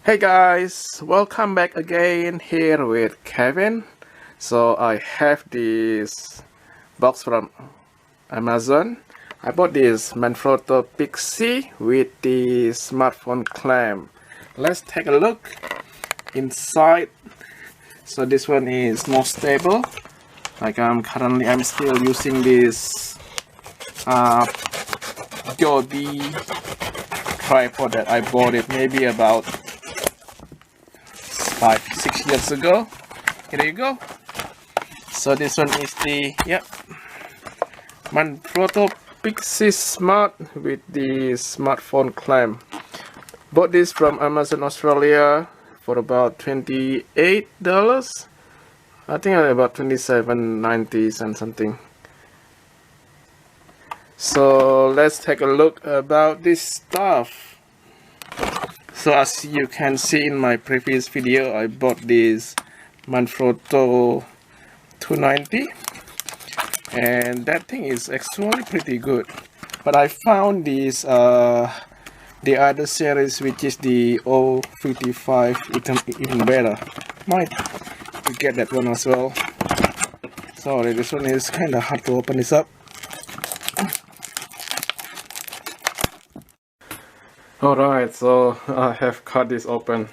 Hey guys, welcome back again here with Kevin. So I have this box from Amazon. I bought this Manfrotto PIXI with the smartphone clamp. Let's take a look inside. So this one is more stable. Like I'm still using this Adobe tripod that I bought it maybe about 5-6 years ago. Here you go. So this one is the Manfrotto PIXI Smart with the smartphone clamp. Bought this from Amazon Australia for about $28. I think about $27.90 and something. So let's take a look about this stuff. So as you can see in my previous video, I bought this Manfrotto 290 and that thing is actually pretty good. But I found this the other series, which is the 055, even better. Might get that one as well. Sorry, this one is kind of hard to open this up. Alright, so I have cut this open.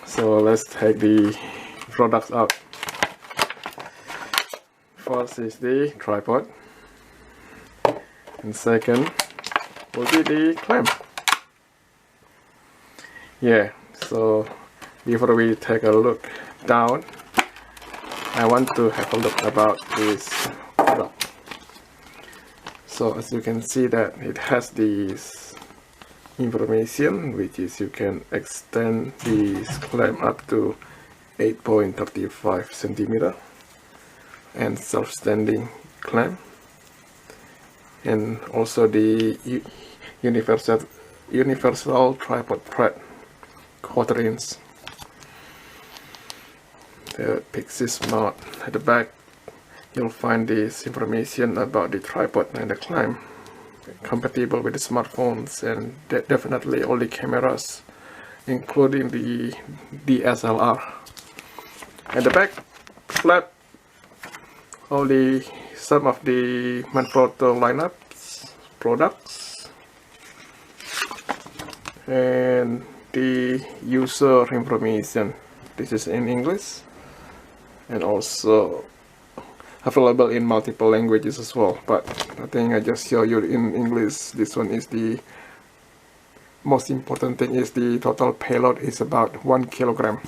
So let's take the products out. First is the tripod, and second will be the clamp. Yeah, so before we take a look down, I want to have a look about this product. So as you can see that it has this information, which is you can extend this clamp up to 8.35 centimeter and self-standing clamp, and also the universal tripod thread, 1/4 inch. The PIXI Smart. At the back you'll find this information about the tripod and the clamp, compatible with the smartphones and definitely all the cameras, including the DSLR. At the back flap, some of the Manfrotto lineups products and the user information. This is in English and also available in multiple languages as well, but I think I just show you in English. This one is the most important thing, is the total payload is about 1 kilogram.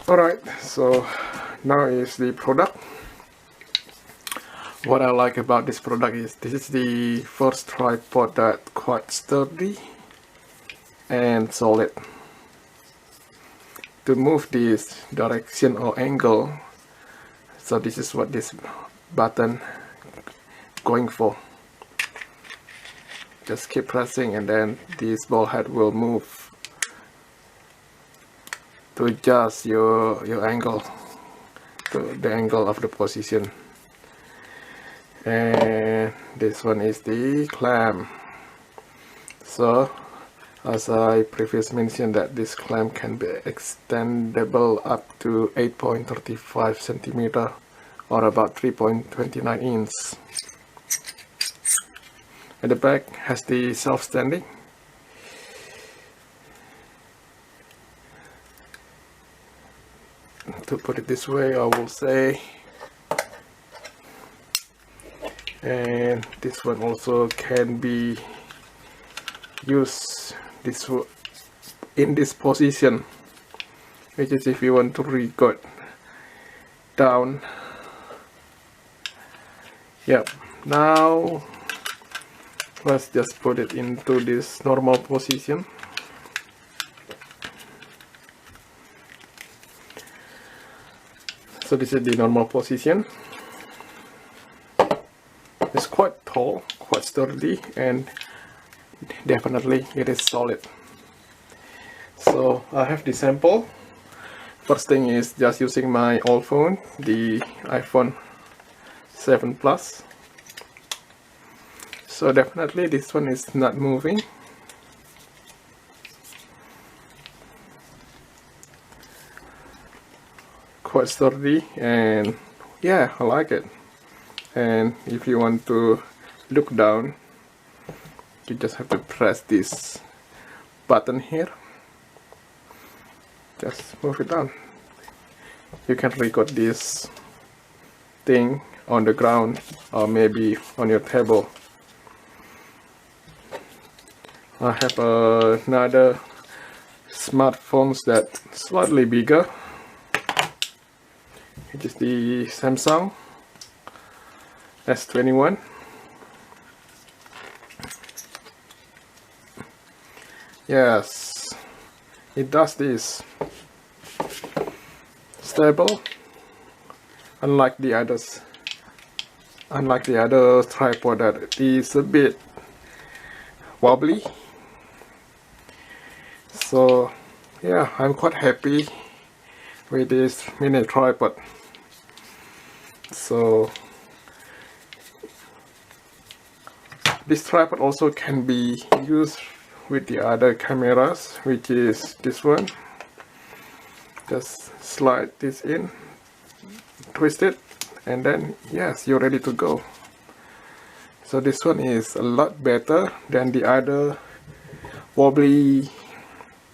Alright, so now is the product. What I like about this product is this is the first tripod that quite sturdy and solid. To move this direction or angle, so this is what this button going for. Just keep pressing and then this ball head will move to adjust your angle to the angle of the position. And this one is the clamp. So as I previously mentioned, that this clamp can be extendable up to 8.35 centimeter or about 3.29 inch. At the back has the self-standing. To put it this way, I will say. And this one also can be used in this position, which is if you want to record down. Yep, now let's just put it into this normal position. So this is the normal position. It's quite tall, quite sturdy, and definitely it is solid. So I have the sample. First thing is just using my old phone, the iPhone 7 Plus. So definitely this one is not moving. quite sturdy, and yeah, I like it. And if you want to look down, you just have to press this button here, just move it down. You can record this thing on the ground or maybe on your table. I have another smartphones that slightly bigger. It is the Samsung S21. Yes, it does this. Stable, unlike the others. Unlike the other tripod that is a bit wobbly. So yeah, I'm quite happy with this mini tripod. So this tripod also can be used with the other cameras, which is this one. Just slide this in, twist it, and then yes, you're ready to go. So this one is a lot better than the other wobbly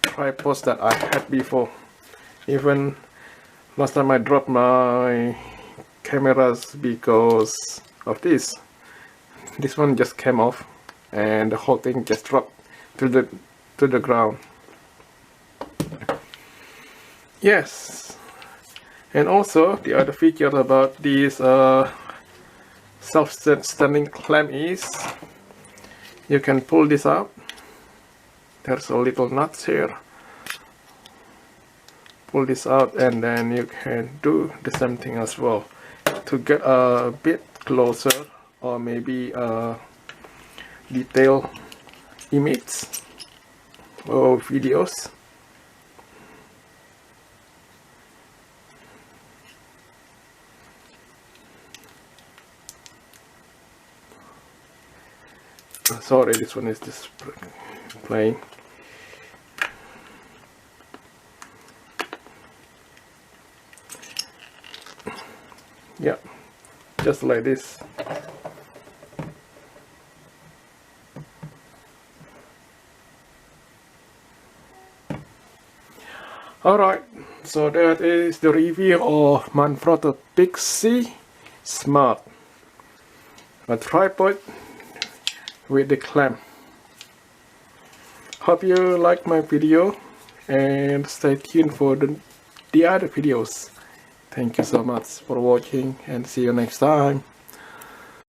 tripods that I had before. Even last time I dropped my cameras because of this. This one just came off and the whole thing just dropped to the ground. Yes, and also the other feature about this self-standing clamp is you can pull this out. There's a little nut here. Pull this out, and then you can do the same thing as well to get a bit closer, or maybe a detailed image or videos. Sorry, this one is just playing. Yeah, just like this. Alright, so that is the review of Manfrotto PIXI Smart, a tripod with the clamp. Hope you like my video and stay tuned for the other videos. Thank you so much for watching, and see you next time.